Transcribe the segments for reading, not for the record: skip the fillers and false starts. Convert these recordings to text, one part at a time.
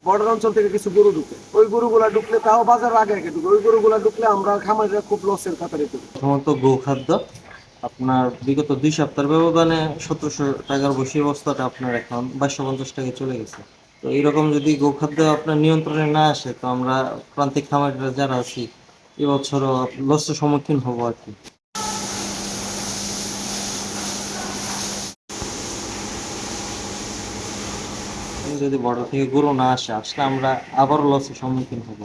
Border অঞ্চল থেকে কিছু গরু ঢুকে, ওই গরুগুলা ঢুকলে তাও বাজার আগে আগে ঢুকে, ওই গরুগুলা ঢুকলে আমরা খামারিরা খুব লসের কাতারে পড়ি। প্রথমত গোখাদ্য আপনার বিগত 2 সপ্তাহের ব্যবধানে 1700 টাকার বসি বস্তাটা আপনার এখন 2250 টাকায় চলে গেছে। তো এইরকম যদি গোখাদ্য আপনার নিয়ন্ত্রণে না আসে, তো আমরা প্রান্তিক খামারিরা যারা আছি এবছরও লসের সম্মুখীন হবো আর কি। যদি বর্ডার থেকে গরু না আসলে আমরা আবারও লসের সম্মুখীন হবো।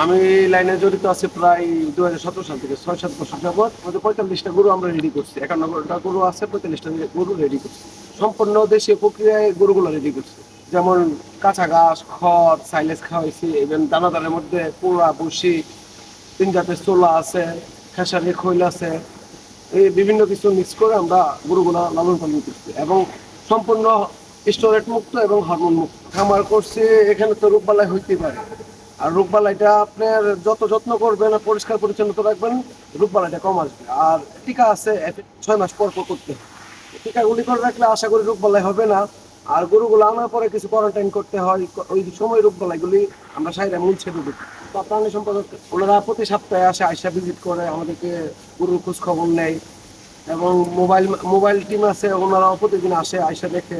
আমি এই লাইনে জড়িত আছি প্রায় 2017 সাল থেকে, 6-7 বছর যাবৎ। 45টা গরু আমরা রেডি করছি, 51টা গরু আছে, 45টা গরু রেডি করছি। সম্পূর্ণ দেশীয় প্রক্রিয়ায় গরুগুলো রেডি করছি, যেমন কাঁচা ঘাস, খড়, সাইলেজ খাওয়াইছি, এবং দানাদারের মধ্যে পোড়া, বসি, 3 জাতের চোলা আছে, খেসারি খৈল আছে, এই বিভিন্ন কিছু মিক্স করে আমরা গরুগুলা লালন পালন করছি, এবং সম্পূর্ণ স্টোরেট মুক্ত এবং হরমোন মুক্ত খামার করছি। এখানে তো রোগবালাই হইতেই পারে, আর রোগবালাইটা আপনার যত যত্ন করবেন আর পরিষ্কার পরিচ্ছন্নতা রাখবেন, রোগবালাইটা কম আসবে। আর টিকা আছে 6 মাস পর পর করতে, টিকাগুলি করে রাখলে আশা করি রোগবালাই হবে না। আর গরুগুলো আনার পরে কিছু কোয়ারেন্টাইন করতে হয়, ওই সময় রোগবালাইগুলি আমরা সাইডে মুছে দেবো। প্রাণী সম্পদ ওনারা প্রতি সপ্তাহে আসে, আইসা ভিজিট করে, আমাদেরকে গরুর খোঁজ খবর নেয়, এবং মোবাইল মোবাইল টিম আছে, ওনারাও প্রতিদিন আসে, আইসা দেখে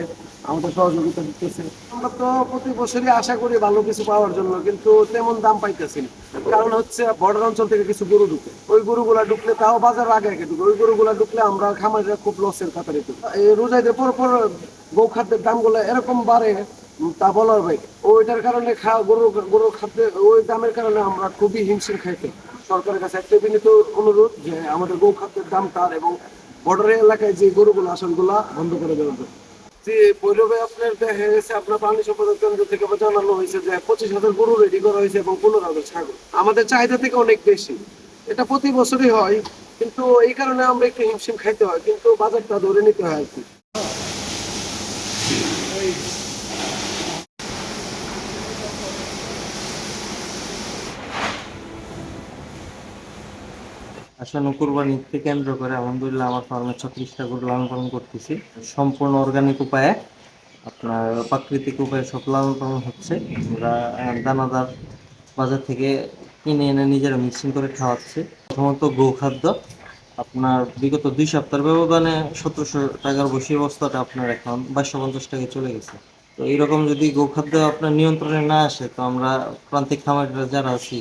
আমাদের সহযোগিতা দিতেছে। আমরা তো প্রতি বছরই আশা করি ভালো কিছু পাওয়ার জন্য, কিন্তু তেমন দাম পাইতেছি না। কারণ হচ্ছে বর্ডার অঞ্চল থেকে কিছু গরু ঢুকে, ওই গরুগুলা ঢুকলে তাও বাজার আগে আগে ঢুকে, ওই গরুগুলা ঢুকলে আমরা খামারিরা খুব লসের কাতারে পড়ি। এই রোজাইদের পর পর গৌখাদ্যের দামগুলো এরকম বাড়ে, তা বলার বাইরে। ওইটার কারণে গরুর খাদ্যের ওই দামের কারণে আমরা খুবই হিমশিম খাইতে। সরকারের কাছে একটা বিনীত অনুরোধ যে আমাদের গৌ খাদ্যের দামটা এবং বর্ডারের এলাকায় যে গরুগুলো আসলগুলা বন্ধ করে দেওয়ার জন্য। যে পৈরবে আপনার দেখা গেছে, আপনার প্রাণী সম্পদ কেন্দ্র থেকে জানানো হয়েছে যে 25,000 গরু রেডি করা হয়েছে এবং 15,000 ছাগল। আমাদের চাহিদা থেকে অনেক বেশি, এটা প্রতি বছরই হয়, কিন্তু এই কারণে আমরা একটু হিমশিম খাইতে হয়, কিন্তু বাজারটা ধরে নিতে হয় আর কি। আসলে কুরবানিকে কেন্দ্র করে আলহামদুলিল্লাহ আমার ফার্মে 36টা গরু লালন পালন করতেছি সম্পূর্ণ অর্গানিক উপায়ে। আপনার প্রাকৃতিক উপায়ে সব লালন পালন হচ্ছে। আমরা দানাদার বাজার থেকে কিনে এনে নিজেরা মিক্সিং করে খাওয়াচ্ছি। প্রথমত গোখাদ্য আপনার বিগত 2 সপ্তাহের ব্যবধানে 1700 টাকার বসি বস্তাটা আপনার এখন 2250 টাকায় চলে গেছে। তো এইরকম যদি গোখাদ্য আপনার নিয়ন্ত্রণে না আসে, তো আমরা প্রান্তিক খামারিরা যারা আছি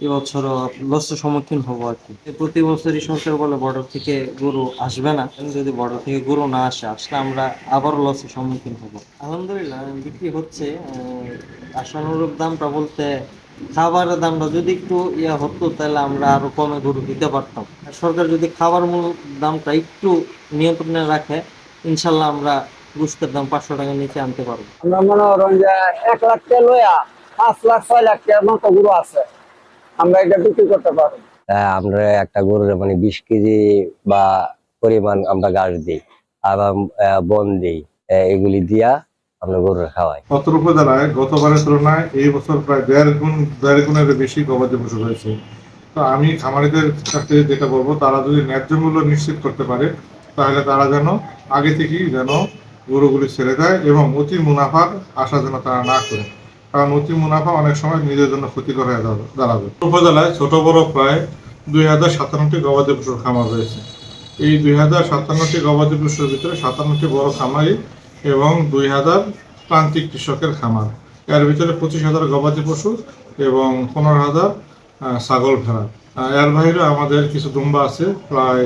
এবছরও লসের সম্মুখীন হবো আর কি। প্রতি বছরই সরকার বলে বর্ডার থেকে গরু আসবে না, যদি বর্ডার থেকে গরু না আসলে আমরা আবারও লসের সম্মুখীন হবো। আলহামদুলিল্লাহ বিক্রি হচ্ছে। আশানুরূপ দামটা বলতে খাবারের দামটা যদি একটু হতো, তাহলে আমরা আরো কমে গরু দিতে পারতাম। আর সরকার যদি খাবার মূল দামটা একটু নিয়ন্ত্রণে রাখে, ইনশাল্লাহ আমরা গোশতের দাম 500 টাকার নিচে আনতে পারবো। আমরা মনে করেন যে 1 লাখ টাকা লইয়া 5 লাখ 6 লাখ টাকার মতো গরু আছে, আমরা এটা বিক্রি করতে পারবো। আমরা একটা গরুর মানে 20 কেজি বা পরিমাণ আমরা ঘাস দিই, আবার বন দিই, এগুলি দিয়া আমরা গরুর খাওয়াই। সদর উপজেলায় গতবারের তুলনায় এই বছর প্রায় দেড় গুণের বেশি গবাদি পশু হয়েছে। তো আমি খামারিদের কাছে যেটা বলবো, তারা যদি ন্যায্য মূল্য নিশ্চিত করতে পারে, তাহলে তারা যেন আগে থেকেই যেন গরুগুলি ছেড়ে দেয় এবং অতি মুনাফার আশা যেন তারা না করে, কারণ অতি মুনাফা অনেক সময় নিজের জন্য ক্ষতিকর হয়ে দাঁড়াবে। উপজেলায় ছোট বড় প্রায় 2057টি গবাদি পশুর খামার রয়েছে। এই 2057টি গবাদি পশুর ভিতরে 57টি বড় খামারি এবং 2000 প্রান্তিক কৃষকের খামার। এর ভিতরে 25,000 গবাদি পশু এবং 15,000 ছাগল ভেড়া। এর বাইরে আমাদের কিছু দুম্বা আছে প্রায়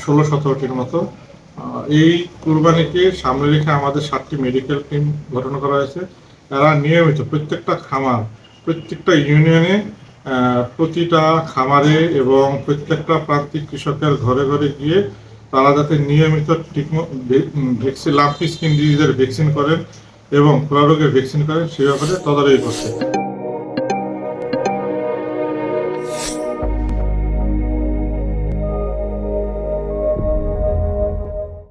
16-17টির মতো। এই কুরবানিকে সামনে রেখে আমাদের 7টি মেডিকেল টিম গঠন করা হয়েছে। এরা নিয়মিত প্রত্যেকটা খামার, প্রত্যেকটা ইউনিয়নে, প্রতিটা খামারে এবং প্রত্যেকটা প্রান্তিক কৃষকের ঘরে ঘরে গিয়ে তারা যাতে নিয়মিত ভ্যাকসিন, লাম্পি স্কিন ডিজিজের ভ্যাকসিন করেন এবং খোলা রোগের ভ্যাকসিন করেন, সে ব্যাপারে তদারকি করছে।